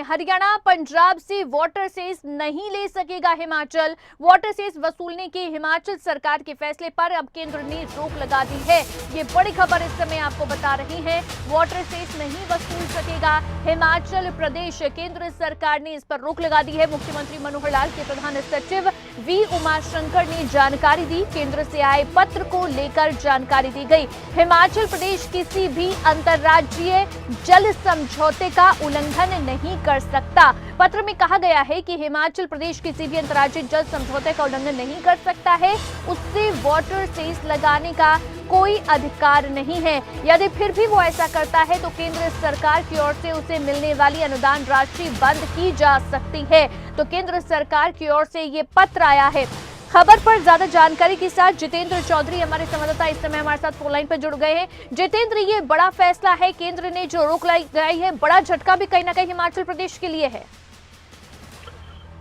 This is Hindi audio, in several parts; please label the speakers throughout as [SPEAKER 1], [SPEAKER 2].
[SPEAKER 1] हरियाणा पंजाब से वाटर सेस नहीं ले सकेगा हिमाचल। वाटर सेस वसूलने के हिमाचल सरकार के फैसले पर अब केंद्र ने रोक लगा दी है। ये बड़ी खबर इस समय आपको बता रही है। वाटर सेस नहीं वसूल सकेगा हिमाचल प्रदेश। केंद्र सरकार ने इस पर रोक लगा दी है। मुख्यमंत्री मनोहर लाल के प्रधान सचिव वी उमाशंकर ने जानकारी दी। केंद्र से आए पत्र को लेकर जानकारी दी गई। हिमाचल प्रदेश किसी भी अंतर्राज्यीय जल समझौते का उल्लंघन नहीं कर सकता। पत्र में कहा गया है कि हिमाचल प्रदेश किसी भी अंतर्राज्यीय जल समझौते का उल्लंघन नहीं कर सकता है। उससे वाटर सेस लगाने का कोई अधिकार नहीं है। यदि फिर भी वो ऐसा करता है तो केंद्र सरकार की ओर से उसे मिलने वाली अनुदान राशि बंद की जा सकती है। तो केंद्र सरकार की ओर से ये पत्र आया है। खबर पर ज्यादा जानकारी के साथ जितेंद्र चौधरी हमारे संवाददाता इस समय हमारे साथ फोन लाइन पर जुड़ गए हैं। जितेंद्र, ये बड़ा फैसला है, केंद्र ने जो रोक लगाई है, बड़ा झटका भी कहीं ना कहीं हिमाचल प्रदेश के लिए है।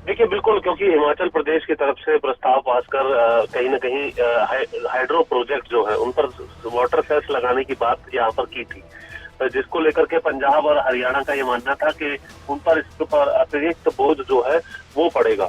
[SPEAKER 2] देखिए, बिल्कुल, क्योंकि हिमाचल प्रदेश की तरफ से प्रस्ताव पास कर कहीं न कहीं हाइड्रो प्रोजेक्ट जो है उन पर वाटर सेस लगाने की बात यहाँ पर की थी, जिसको लेकर के पंजाब और हरियाणा का ये मानना था कि उन पर इसके ऊपर अतिरिक्त बोझ जो है वो पड़ेगा,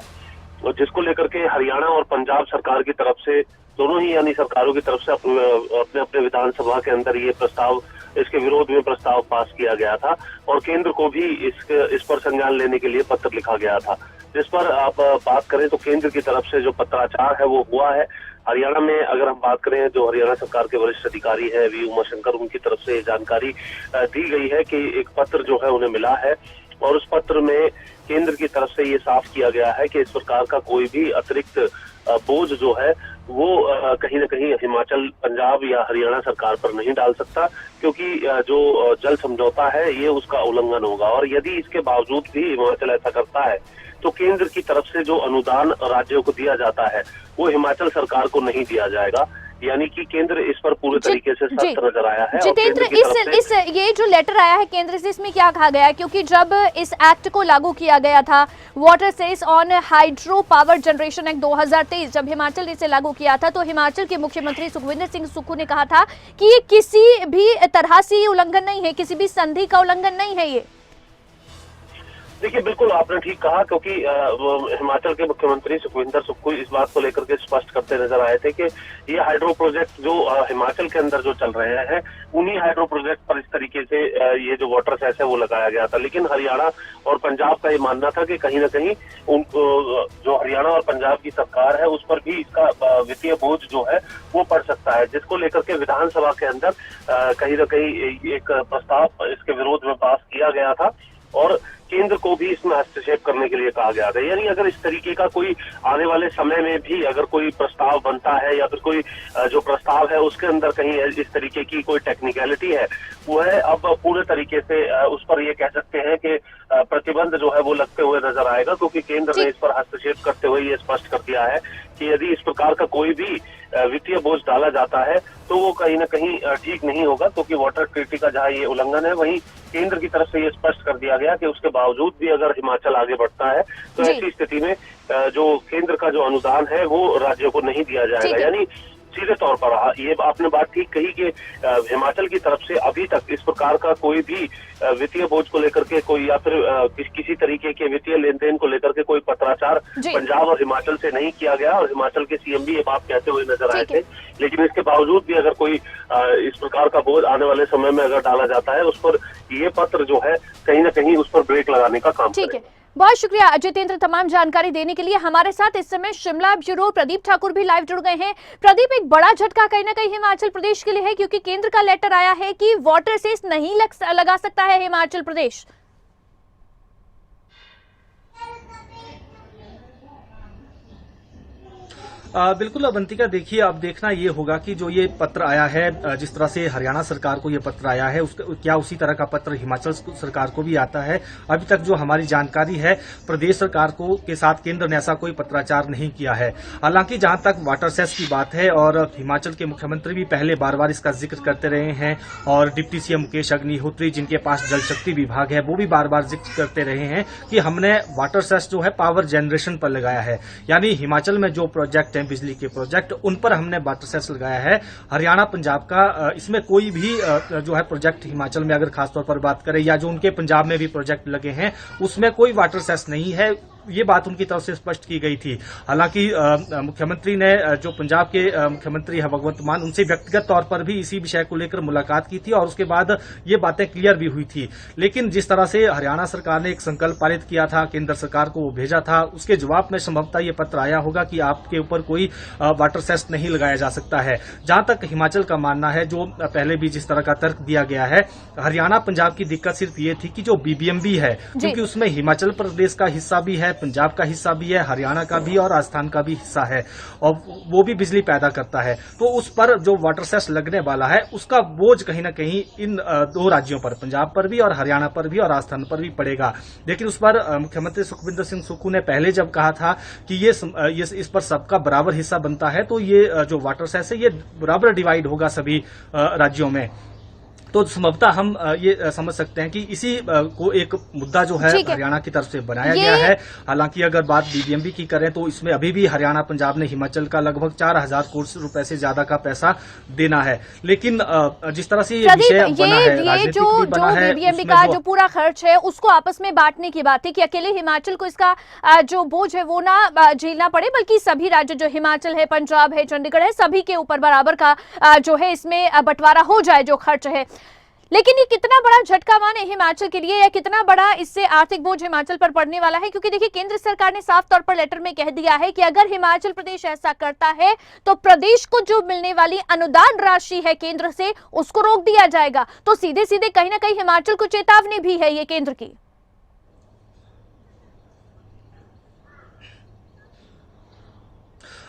[SPEAKER 2] और जिसको लेकर के हरियाणा और पंजाब सरकार की तरफ से, दोनों ही यानी सरकारों की तरफ से अपने अपने विधानसभा के अंदर ये प्रस्ताव, इसके विरोध में प्रस्ताव पास किया गया था और केंद्र को भी इस पर संज्ञान लेने के लिए पत्र लिखा गया था। जिस पर आप बात करें तो केंद्र की तरफ से जो पत्राचार है वो हुआ है। हरियाणा में अगर हम बात करें, जो हरियाणा सरकार के वरिष्ठ अधिकारी है वी उमाशंकर, उनकी तरफ से जानकारी दी गई है कि एक पत्र जो है उन्हें मिला है और उस पत्र में केंद्र की तरफ से ये साफ किया गया है कि इस प्रकार का कोई भी अतिरिक्त बोझ जो है वो कहीं न कहीं हिमाचल, पंजाब या हरियाणा सरकार पर नहीं डाल सकता, क्योंकि जो जल समझौता है ये उसका उल्लंघन होगा। और यदि इसके बावजूद भी हिमाचल ऐसा करता है तो केंद्र की तरफ से जो अनुदान राज्यों को दिया जाता है वो हिमाचल सरकार को नहीं दिया जाएगा। यानी कि केंद्र इस पर पूरे तरीके से सख्त नजर आया है।
[SPEAKER 1] जितेंद्र, इस ये जो लेटर आया है केंद्र से, इसमें क्या कहा गया है? क्योंकि जब इस एक्ट को लागू किया गया था, water cess on hydro power generation act 2023, जब हिमाचल ने इसे लागू किया था तो हिमाचल के मुख्यमंत्री सुखविंदर सिंह सुक्खू ने कहा था कि ये किसी भी तरह से ये उल्लंघन नहीं है, किसी भी संधि का उल्लंघन नहीं है ये।
[SPEAKER 2] देखिए, बिल्कुल आपने ठीक कहा, क्योंकि हिमाचल के मुख्यमंत्री सुखविंदर सुक्खू इस बात को लेकर के स्पष्ट करते नजर आए थे कि ये हाइड्रो प्रोजेक्ट जो हिमाचल के अंदर जो चल रहे हैं, उन्हीं हाइड्रो प्रोजेक्ट पर इस तरीके से ये जो वाटर सेस है वो लगाया गया था। लेकिन हरियाणा और पंजाब का ये मानना था कि कहीं न कहीं उनको, जो हरियाणा और पंजाब की सरकार है, उस पर भी इसका वित्तीय बोझ जो है वो पड़ सकता है, जिसको लेकर के विधानसभा के अंदर कहीं न कहीं एक प्रस्ताव इसके विरोध में पास किया गया था और केंद्र को भी इसमें हस्तक्षेप करने के लिए कहा गया था। यानी अगर इस तरीके का कोई आने वाले समय में भी अगर कोई प्रस्ताव बनता है या फिर कोई जो प्रस्ताव है उसके अंदर कहीं इस तरीके की कोई टेक्निकलिटी है, वो है अब पूरे तरीके से उस पर ये कह सकते हैं कि प्रतिबंध जो है वो लगते हुए नजर आएगा, क्योंकि केंद्र ने इस पर हस्तक्षेप करते हुए ये स्पष्ट कर दिया है कि यदि इस प्रकार का कोई भी वित्तीय बोझ डाला जाता है तो वो कहीं न कहीं ठीक नहीं होगा, क्योंकि वाटर ट्रीटी का जहां ये उल्लंघन है, वहीं केंद्र की तरफ से ये स्पष्ट कर दिया गया कि उसके बावजूद भी अगर हिमाचल आगे बढ़ता है तो ऐसी स्थिति में जो केंद्र का जो अनुदान है वो राज्यों को नहीं दिया जाएगा। यानी सीधे तौर पर ये आपने बात ठीक कही कि हिमाचल की तरफ से अभी तक इस प्रकार का कोई भी वित्तीय बोझ को लेकर के कोई या फिर किसी तरीके के वित्तीय लेन देन को लेकर के कोई पत्राचार पंजाब और हिमाचल से नहीं किया गया और हिमाचल के सीएम भी ये बात कहते हुए नजर आए थे। लेकिन इसके बावजूद भी अगर कोई इस प्रकार का बोझ आने वाले समय में अगर डाला जाता है, उस पर ये पत्र जो है कहीं न कहीं उस पर ब्रेक लगाने का काम करेगा।
[SPEAKER 1] बहुत शुक्रिया जितेंद्र तमाम जानकारी देने के लिए। हमारे साथ इस समय शिमला ब्यूरो प्रदीप ठाकुर भी लाइव जुड़ गए हैं। प्रदीप, एक बड़ा झटका कहीं ना कहीं हिमाचल प्रदेश के लिए है, क्योंकि केंद्र का लेटर आया है कि वाटर सेस नहीं लगा सकता है हिमाचल प्रदेश।
[SPEAKER 3] बिल्कुल अवंतिका, देखिए अब देखना ये होगा कि जो ये पत्र आया है, जिस तरह से हरियाणा सरकार को ये पत्र आया है, क्या उसी तरह का पत्र हिमाचल सरकार को भी आता है। अभी तक जो हमारी जानकारी है, प्रदेश सरकार के साथ केंद्र ने ऐसा कोई पत्राचार नहीं किया है। हालांकि जहां तक वाटर सेस की बात है, और हिमाचल के मुख्यमंत्री भी पहले बार बार इसका जिक्र करते रहे हैं और डिप्टी सीएम मुकेश अग्निहोत्री, जिनके पास जल शक्ति विभाग है, वो भी बार बार जिक्र करते रहे हैं कि हमने वाटर सेस जो है पावर जनरेशन पर लगाया है। यानी हिमाचल में जो प्रोजेक्ट हैं बिजली के प्रोजेक्ट, उन पर हमने वाटर सेस लगाया है। हरियाणा पंजाब का इसमें कोई भी जो है प्रोजेक्ट हिमाचल में अगर खासतौर पर बात करें या जो उनके पंजाब में भी प्रोजेक्ट लगे हैं उसमें कोई वाटर सेस नहीं है, ये बात उनकी तरफ से स्पष्ट की गई थी। हालांकि मुख्यमंत्री ने जो पंजाब के मुख्यमंत्री है भगवंत मान, उनसे व्यक्तिगत तौर पर भी इसी विषय को लेकर मुलाकात की थी और उसके बाद ये बातें क्लियर भी हुई थी। लेकिन जिस तरह से हरियाणा सरकार ने एक संकल्प पारित किया था, केंद्र सरकार को वो भेजा था, उसके जवाब में संभवतः ये पत्र आया होगा कि आपके ऊपर कोई वाटर सेस नहीं लगाया जा सकता है। जहां तक हिमाचल का मानना है, जो पहले भी जिस तरह का तर्क दिया गया है, हरियाणा पंजाब की दिक्कत सिर्फ ये थी कि जो बीबीएमबी है, क्योंकि उसमें हिमाचल प्रदेश का हिस्सा भी है, पंजाब का हिस्सा भी है, हरियाणा का भी और राजस्थान का भी हिस्सा है और वो भी बिजली पैदा करता है, तो उस पर जो वाटर सेस लगने वाला है उसका बोझ कहीं ना कहीं इन दो राज्यों पर, पंजाब पर भी और हरियाणा पर भी और राजस्थान पर भी पड़ेगा। लेकिन उस पर मुख्यमंत्री सुखविंदर सिंह सुक्खू ने पहले जब कहा था कि ये इस पर सबका बराबर हिस्सा बनता है, तो ये जो वाटर सेस है ये बराबर डिवाइड होगा सभी राज्यों में, तो संभवतः हम ये समझ सकते हैं कि इसी को एक मुद्दा जो है हरियाणा की तरफ से बनाया गया है। हालांकि अगर बात बीबीएमबी की करें तो इसमें अभी भी हरियाणा पंजाब ने हिमाचल का लगभग 4000 करोड़ रुपए से ज्यादा का पैसा देना है। लेकिन जिस तरह से ये विषय बना है,
[SPEAKER 1] ये जो बीबीएमबी का जो पूरा खर्च है उसको आपस में बांटने की बात है कि अकेले हिमाचल को इसका जो बोझ है वो ना झेलना पड़े, बल्कि सभी राज्य जो हिमाचल है, पंजाब है, चंडीगढ़ है, सभी के ऊपर बराबर का जो है इसमें बंटवारा हो जाए जो खर्च है। लेकिन ये कितना बड़ा झटका माने हिमाचल के लिए, या कितना बड़ा इससे आर्थिक बोझ हिमाचल पर पड़ने वाला है? क्योंकि देखिए केंद्र सरकार ने साफ तौर पर लेटर में कह दिया है कि अगर हिमाचल प्रदेश ऐसा करता है तो प्रदेश को जो मिलने वाली अनुदान राशि है केंद्र से उसको रोक दिया जाएगा। तो सीधे सीधे कहीं ना कहीं हिमाचल को चेतावनी भी है ये केंद्र की।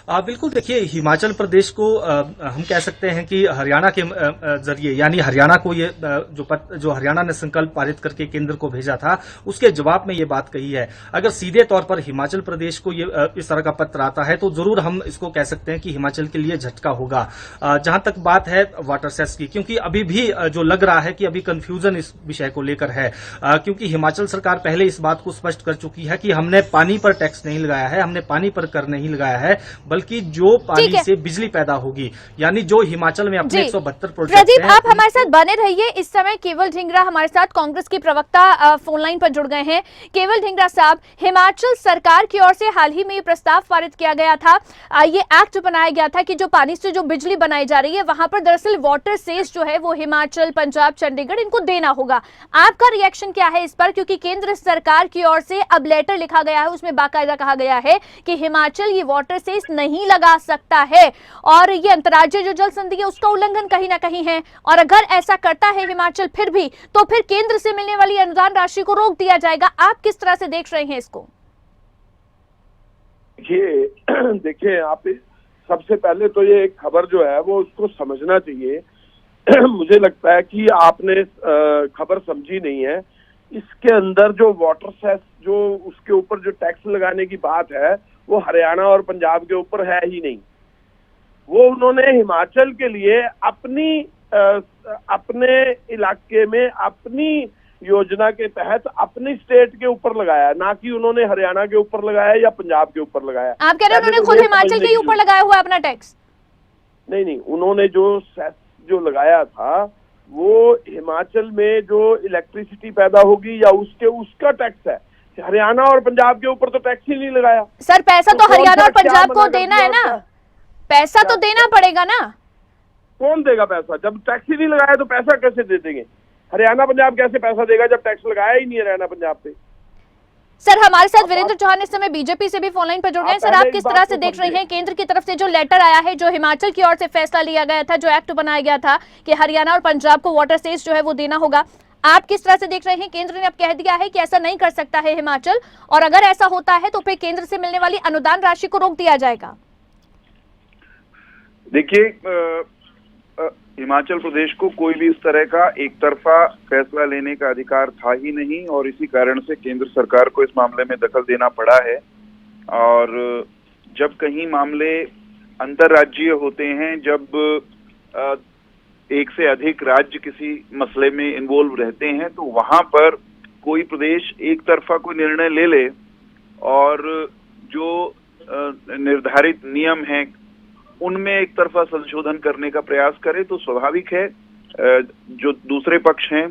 [SPEAKER 3] बिल्कुल, देखिए हिमाचल प्रदेश को हम कह सकते हैं कि हरियाणा के जरिए, यानी हरियाणा को ये जो हरियाणा ने संकल्प पारित करके केंद्र को भेजा था उसके जवाब में ये बात कही है। अगर सीधे तौर पर हिमाचल प्रदेश को ये इस तरह का पत्र आता है तो जरूर हम इसको कह सकते हैं कि हिमाचल के लिए झटका होगा। जहां तक बात है वाटर सेस की, क्योंकि अभी भी जो लग रहा है कि अभी कंफ्यूजन इस विषय को लेकर है, क्योंकि हिमाचल सरकार पहले इस बात को स्पष्ट कर चुकी है कि हमने पानी पर टैक्स नहीं लगाया है, हमने पानी पर कर नहीं लगाया है, बल्कि जो पानी से बिजली पैदा होगी, यानी जो हिमाचल में अपने 172 प्रोजेक्ट हैं।
[SPEAKER 1] प्रदीप, आप हमारे साथ बने रहिए। इस समय केवल ढींगरा हमारे साथ कांग्रेस की प्रवक्ता फोन लाइन पर जुड़ गए हैं। केवल ढींगरा साहब, हिमाचल सरकार की ओर से हाल ही में प्रस्ताव पारित किया गया था, ये एक्ट बनाया गया था कि जो पानी से जो बिजली बनाई जा रही है वहां पर दरअसल वाटर सेस जो है वो हिमाचल, पंजाब, चंडीगढ़ इनको देना होगा। आपका रिएक्शन क्या है इस पर? क्योंकि केंद्र सरकार की ओर से अब लेटर लिखा गया है, उसमें बाकायदा कहा गया है कि हिमाचल ये वाटर सेस नहीं लगा सकता है और ये अंतर्राज्यीय जो जल संधि है उसका उल्लंघन कहीं ना कहीं है, और अगर ऐसा करता है हिमाचल फिर भी, तो फिर केंद्र से मिलने वाली अनुदान राशि को रोक दिया जाएगा। आप किस तरह से देख रहे हैं इसको?
[SPEAKER 4] देखिए आप सबसे पहले तो ये खबर जो है वो उसको समझना चाहिए। मुझे लगता है कि आपने खबर समझी नहीं है। इसके अंदर जो वाटर सेस, जो उसके ऊपर जो टैक्स लगाने की बात है वो हरियाणा और पंजाब के ऊपर है ही नहीं। वो उन्होंने हिमाचल के लिए अपने इलाके में अपनी योजना के तहत अपनी स्टेट के ऊपर लगाया, ना कि उन्होंने हरियाणा के ऊपर लगाया या पंजाब के ऊपर लगाया।
[SPEAKER 1] आप कह रहे हैं उन्होंने खुद हिमाचल के ऊपर लगाया हुआ अपना टैक्स?
[SPEAKER 4] नहीं, उन्होंने जो सेस जो लगाया था वो हिमाचल में जो इलेक्ट्रिसिटी पैदा होगी या उसका टैक्स है। हरियाणा और पंजाब के ऊपर तो टैक्स ही नहीं लगाया।
[SPEAKER 1] सर पैसा तो हरियाणा और पंजाब को देना है ना, पैसा तो देना पड़ेगा ना।
[SPEAKER 4] कौन देगा पैसा? जब टैक्स ही नहीं लगाया तो पैसा कैसे दे देंगे? हरियाणा पंजाब कैसे पैसा देगा जब टैक्स लगाया ही नहीं हरियाणा पंजाब पे?
[SPEAKER 1] सर हमारे साथ वीरेंद्र चौहान इस समय बीजेपी से भी फोन लाइन पर जुड़ गए हैं। सर आप किस तरह से देख रहे हैं केंद्र की तरफ से जो लेटर आया है, जो हिमाचल की ओर से फैसला लिया गया था, जो एक्ट बनाया गया था कि हरियाणा और पंजाब को वाटर सेस जो है वो देना होगा, आप किस तरह से देख रहे हैं? केंद्र ने अब कह दिया है कि ऐसा नहीं कर सकता है हिमाचल, और अगर ऐसा होता है तो फिर केंद्र से मिलने वाली अनुदान राशि को रोक दिया जाएगा।
[SPEAKER 5] देखिए, हिमाचल प्रदेश को कोई भी इस तरह का एक तरफा फैसला लेने का अधिकार था ही नहीं और इसी कारण से केंद्र सरकार को इस मामले में दखल देना पड़ा है। और जब कहीं मामले अंतर्राज्यीय होते हैं, जब एक से अधिक राज्य किसी मसले में इन्वॉल्व रहते हैं, तो वहां पर कोई प्रदेश एक तरफा कोई निर्णय ले ले और जो निर्धारित नियम हैं उनमें एक तरफा संशोधन करने का प्रयास करे तो स्वाभाविक है जो दूसरे पक्ष हैं,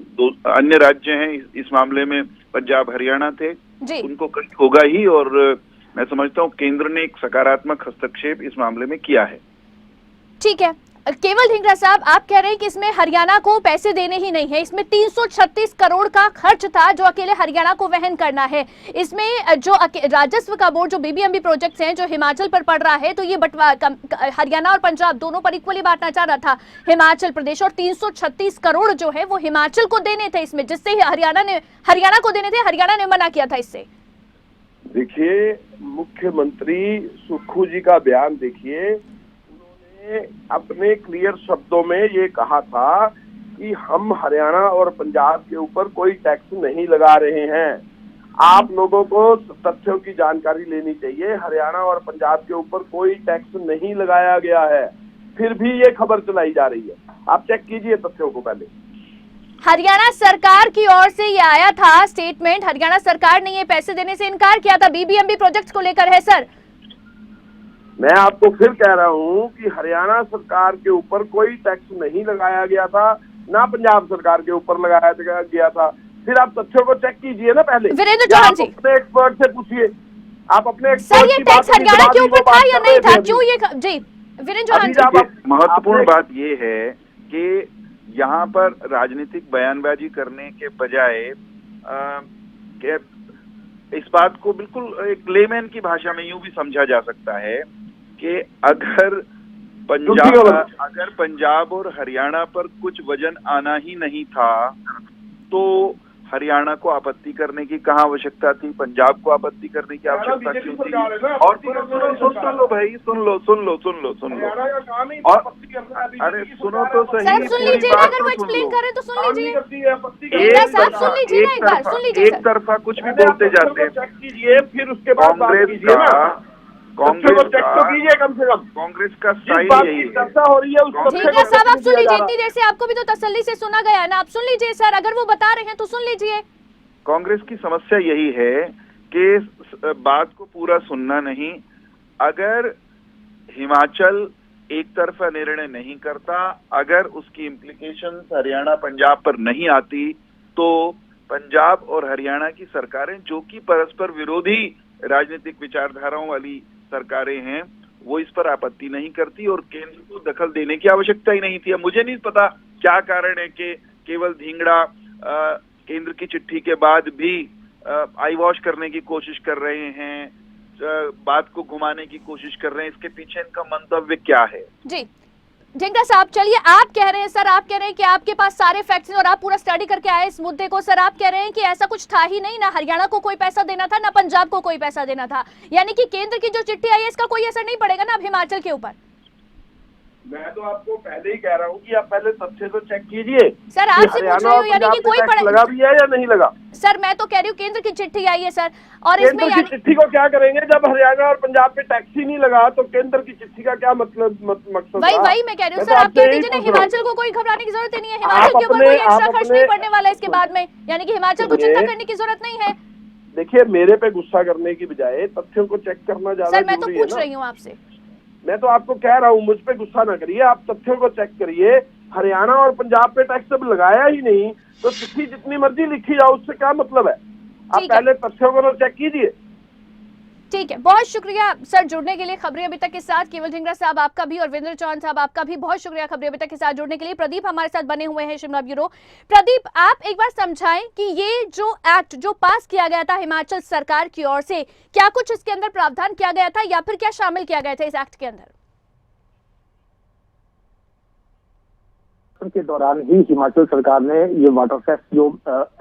[SPEAKER 5] अन्य राज्य हैं, इस मामले में पंजाब हरियाणा थे, उनको कष्ट होगा ही। और मैं समझता हूँ केंद्र ने एक सकारात्मक हस्तक्षेप इस मामले में किया है।
[SPEAKER 1] ठीक है, केवल ढींगरा साहब, आप कह रहे हैं कि इसमें हरियाणा को पैसे देने ही नहीं है, इसमें 336 करोड़ का खर्च था जो अकेले हरियाणा को वहन करना है। इसमें जो राजस्व का बोर्ड, जो बीबीएमबी प्रोजेक्ट्स हैं जो हिमाचल पर पड़ रहा है, तो ये हरियाणा और पंजाब दोनों पर इक्वली बांटना चाह रहा था हिमाचल प्रदेश, और 336 करोड़ जो है वो हिमाचल को देने थे इसमें, जिससे हरियाणा को देने थे, हरियाणा ने मना किया था इससे।
[SPEAKER 4] देखिए, मुख्यमंत्री सुक्खू जी का बयान देखिए, अपने क्लियर शब्दों में ये कहा था कि हम हरियाणा और पंजाब के ऊपर कोई टैक्स नहीं लगा रहे हैं। आप लोगों को तथ्यों की जानकारी लेनी चाहिए, हरियाणा और पंजाब के ऊपर कोई टैक्स नहीं लगाया गया है, फिर भी ये खबर चलाई जा रही है। आप चेक कीजिए तथ्यों को पहले।
[SPEAKER 1] हरियाणा सरकार की ओर से ये आया था स्टेटमेंट, हरियाणा सरकार ने ये पैसे देने से इनकार किया था, बीबीएमबी प्रोजेक्ट को लेकर है सर।
[SPEAKER 4] मैं आपको फिर कह रहा हूं कि हरियाणा सरकार के ऊपर कोई टैक्स नहीं लगाया गया था, ना पंजाब सरकार के ऊपर लगाया गया था। फिर आप तथ्यों को चेक कीजिए ना पहले,
[SPEAKER 1] वीरेंद्र चौहान जी,
[SPEAKER 4] अपने एक्सपर्ट से पूछिए, आप अपने
[SPEAKER 1] सर ये टैक्स हरियाणा के ऊपर था या नहीं था, क्यों ये जी वीरेंद्र चौहान जी।
[SPEAKER 5] महत्वपूर्ण बात ये है कि यहाँ पर राजनीतिक बयानबाजी करने के बजाय इस बात को बिल्कुल एक लेमैन की भाषा में यूं भी समझा जा सकता है कि अगर पंजाब और हरियाणा पर कुछ वजन आना ही नहीं था तो हरियाणा को आपत्ति करने की कहाँ आवश्यकता थी, पंजाब को आपत्ति करने की आवश्यकता क्यों थी। और सुन लो भाई, सुन लो। और अरे सुनो तो सही,
[SPEAKER 1] सुन लीजिए, अगर वो एक्सप्लेन करें तो सुन लीजिए।
[SPEAKER 5] एक तरफा कुछ भी बोलते जाते हैं,
[SPEAKER 4] फिर उसके बाद
[SPEAKER 5] कांग्रेस का स्टाइल यही है।
[SPEAKER 4] चर्चा हो रही है उस
[SPEAKER 1] ठीक है साहब, आप सुन लीजिए, इतनी देर से आपको भी तो तसल्ली से सुना गया है ना, आप सुन लीजिए सर, अगर वो बता रहे हैं तो सुन लीजिए।
[SPEAKER 5] कांग्रेस की समस्या यही है कि बात को पूरा सुनना नहीं। अगर हिमाचल एक तरफा निर्णय नहीं करता, अगर उसकी इम्प्लीकेशन हरियाणा पंजाब पर नहीं आती, तो पंजाब और हरियाणा की सरकारें, जो कि परस्पर विरोधी राजनीतिक विचारधाराओं वाली सरकारें हैं, वो इस पर आपत्ति नहीं करती और केंद्र को दखल देने की आवश्यकता ही नहीं थी। अब मुझे नहीं पता क्या कारण है कि केवल ढींगड़ा केंद्र की चिट्ठी के बाद भी आई वॉश करने की कोशिश कर रहे हैं, बात को घुमाने की कोशिश कर रहे हैं। इसके पीछे इनका मंतव्य क्या है?
[SPEAKER 1] जी ढींगरा साहब, चलिए, आप कह रहे हैं सर, आप कह रहे हैं कि आपके पास सारे फैक्ट्स हैं और आप पूरा स्टडी करके आए इस मुद्दे को। सर आप कह रहे हैं कि ऐसा कुछ था ही नहीं, ना हरियाणा को कोई पैसा देना था, ना पंजाब को कोई पैसा देना था, यानी कि केंद्र की जो चिट्ठी आई है इसका कोई असर नहीं पड़ेगा ना अब हिमाचल के ऊपर।
[SPEAKER 4] मैं तो आपको पहले ही कह रहा हूँ कि आप पहले तथ्य तो चेक कीजिए।
[SPEAKER 1] सर आपसे पूछ रही हूँ, यानी कि कोई
[SPEAKER 4] लगा भी है या नहीं लगा?
[SPEAKER 1] सर मैं तो कह रही हूँ केंद्र की चिट्ठी आई है सर, और
[SPEAKER 4] इसमें केंद्र की चिट्ठी को क्या करेंगे जब हरियाणा और पंजाब पे टैक्स ही नहीं लगा, तो केंद्र की चिट्ठी का क्या मकसद?
[SPEAKER 1] वही मैं कह रही हूँ सर, आप कह दीजिए ना, हिमाचल को कोई घबराने की जरूरत नहीं है, हिमाचल के ऊपर कोई एक्स्ट्रा खर्च नहीं पड़ने वाला है इसके बाद में, यानी कि हिमाचल को चिंता करने की जरूरत नहीं है।
[SPEAKER 4] देखिए, मेरे पे गुस्सा करने की बजाय तथ्यों को चेक करना ज्यादा।
[SPEAKER 1] सर मैं तो पूछ रही हूँ आपसे,
[SPEAKER 4] मैं तो आपको कह रहा हूँ, मुझ पे गुस्सा ना करिए, आप तथ्यों को चेक करिए। हरियाणा और पंजाब पे टैक्स जब लगाया ही नहीं तो चिट्ठी जितनी मर्जी लिखी जाओ, उससे क्या मतलब है? आप पहले तथ्यों को तो चेक कीजिए।
[SPEAKER 1] ठीक है, बहुत शुक्रिया सर जुड़ने के लिए खबरें अभी तक के साथ। केवल ढींगरा साहब आपका भी और वीरेंद्र चौहान साहब आपका भी बहुत शुक्रिया खबरें अभी तक के साथ जुड़ने के लिए। प्रदीप हमारे साथ बने हुए हैं शिमला ब्यूरो। प्रदीप, आप एक बार समझाएं कि ये जो एक्ट जो पास किया गया था हिमाचल सरकार की ओर से, क्या कुछ इसके अंदर प्रावधान किया गया था या फिर क्या शामिल किया गया था इस एक्ट के अंदर?
[SPEAKER 6] के दौरान ही हिमाचल सरकार ने ये वाटर सेस जो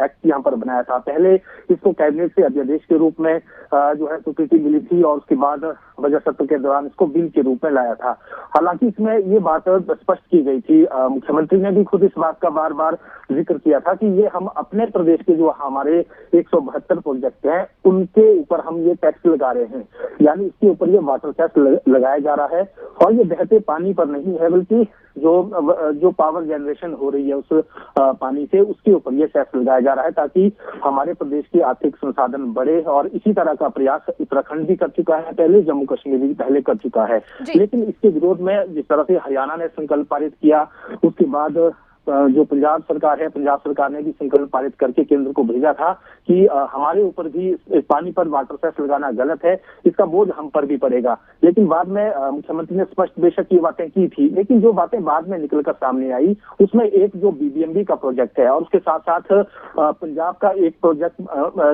[SPEAKER 6] एक्ट यहाँ पर बनाया था, पहले इसको कैबिनेट से अध्यादेश के रूप में जो है स्वीकृति मिली थी और उसके बाद बजट सत्र के दौरान इसको बिल के रूप में लाया था। हालांकि इसमें ये बात स्पष्ट की गई थी, मुख्यमंत्री ने भी खुद इस बात का बार बार जिक्र किया था कि ये हम अपने प्रदेश के जो हमारे 172 प्रोजेक्ट हैं उनके ऊपर हम ये टैक्स लगा रहे हैं, यानी इसके ऊपर ये वाटर टैक्स लगाया जा रहा है। और ये बहते पानी पर नहीं है, बल्कि जो पावर जनरेशन हो रही है उस पानी से, उसके ऊपर ये सेस लगाया जा रहा है ताकि हमारे प्रदेश की आर्थिक संसाधन बढ़े। और इसी तरह का प्रयास उत्तराखंड भी कर चुका है पहले, जम्मू कश्मीर भी पहले कर चुका है। लेकिन इसके विरोध में जिस तरह से हरियाणा ने संकल्प पारित किया, उसके बाद जो पंजाब सरकार है, पंजाब सरकार ने भी संकल्प पारित करके केंद्र को भेजा था कि हमारे ऊपर भी इस पानी पर वाटर सेस लगाना गलत है, इसका बोझ हम पर भी पड़ेगा। लेकिन बाद में मुख्यमंत्री ने स्पष्ट बेशक ये बातें की थी, लेकिन जो बातें बाद में निकलकर सामने आई उसमें एक जो बीबीएमबी का प्रोजेक्ट है और उसके साथ साथ पंजाब का एक प्रोजेक्ट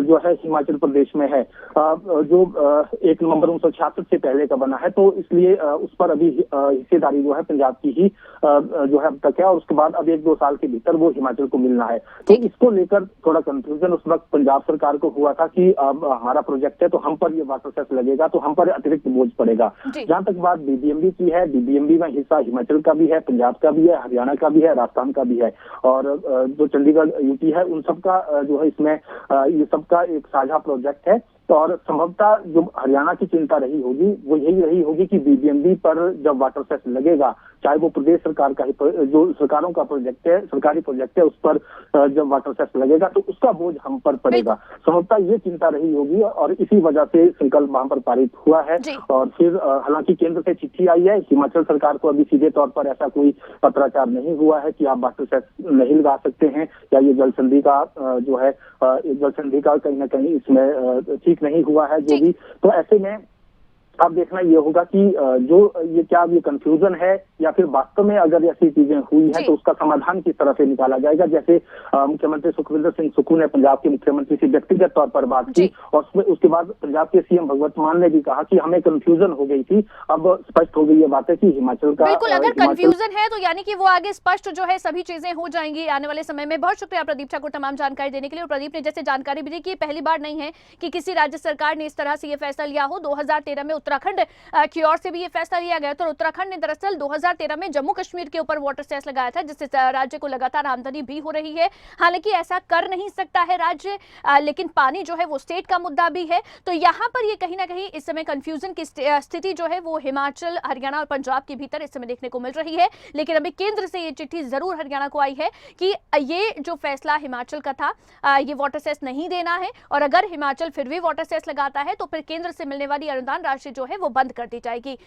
[SPEAKER 6] जो है हिमाचल प्रदेश में है, जो 1 नवंबर 1966 से पहले का बना है, तो इसलिए उस पर अभी हिस्सेदारी जो है पंजाब की ही जो है अब तक है, और उसके बाद अब 1-2 साल के भीतर वो हिमाचल को मिलना है। तो इसको लेकर थोड़ा कंफ्यूजन उस वक्त पंजाब सरकार को हुआ था कि अब हमारा प्रोजेक्ट है तो हम पर ये वाटर सेस लगेगा, तो हम पर अतिरिक्त बोझ पड़ेगा। जहां तक बात बीबीएमबी की है, बीबीएमबी में हिस्सा हिमाचल का भी है, पंजाब का भी है, हरियाणा का भी है, राजस्थान का भी है, और जो चंडीगढ़ यूटी है उन सबका जो है इसमें ये सबका एक साझा प्रोजेक्ट है। तो और संभवतः जो हरियाणा की चिंता रही होगी वो यही रही होगी कि बीबीएमबी पर जब वाटर सेस लगेगा, चाहे वो प्रदेश सरकार का ही जो सरकारों का प्रोजेक्ट है, सरकारी प्रोजेक्ट है, उस पर जब वाटर सेस लगेगा तो उसका बोझ हम पर पड़ेगा। संभवतः ये चिंता रही होगी और इसी वजह से संकल्प वहां पर पारित हुआ है। और फिर हालांकि केंद्र से चिट्ठी आई है, हिमाचल सरकार को अभी सीधे तौर पर ऐसा कोई पत्राचार नहीं हुआ है कि आप वाटर सेस नहीं लगा सकते हैं, या ये जल संधि का जो है जल संधि का कहीं ना कहीं इसमें ठीक नहीं हुआ है जो भी। तो ऐसे में अब देखना ये होगा कि जो ये क्या ये कंफ्यूजन है या फिर वास्तव में अगर ऐसी चीजें हुई है तो उसका समाधान किस तरह से निकाला जाएगा। जैसे मुख्यमंत्री सुखविंदर सिंह सुक्खू ने पंजाब के मुख्यमंत्री से व्यक्तिगत तौर पर बात की और उसके बाद पंजाब के सीएम भगवंत मान ने भी कहा कि हमें कंफ्यूजन हो गई थी, अब स्पष्ट हो गई ये बात है कि हिमाचल का
[SPEAKER 1] बिल्कुल अगर कंफ्यूजन है तो यानी कि वो आगे स्पष्ट जो है सभी चीजें हो जाएंगी आने वाले समय में। बहुत शुक्रिया प्रदीप ठाकुर तमाम जानकारी देने के लिए। और प्रदीप ने जैसे जानकारी भी दी कि पहली बार नहीं है कि किसी राज्य सरकार ने इस तरह से ये फैसला लिया हो। 2013 में उत्तराखंड की ओर से भी ये फैसला लिया गया था। उत्तराखंड ने दरअसल 2013 में जम्मू कश्मीर के ऊपर वाटर सेस लगाया था, जिससे राज्य को लगातार आमदनी भी हो रही है। हालांकि ऐसा कर नहीं सकता है राज्य, लेकिन पानी जो है वो स्टेट का मुद्दा भी है। तो यहाँ पर ये कहीं ना कहीं इस समय कंफ्यूजन की स्थिति जो है वो हिमाचल, हरियाणा और पंजाब के भीतर इस समय देखने को मिल रही है। लेकिन अभी केंद्र से ये चिट्ठी जरूर हरियाणा को आई है कि ये जो फैसला हिमाचल का था, ये वाटर सेस नहीं देना है, और अगर हिमाचल फिर भी वाटर सेस लगाता है तो फिर केंद्र से मिलने वाली अनुदान राशि जो है वो बंद कर दी जाएगी।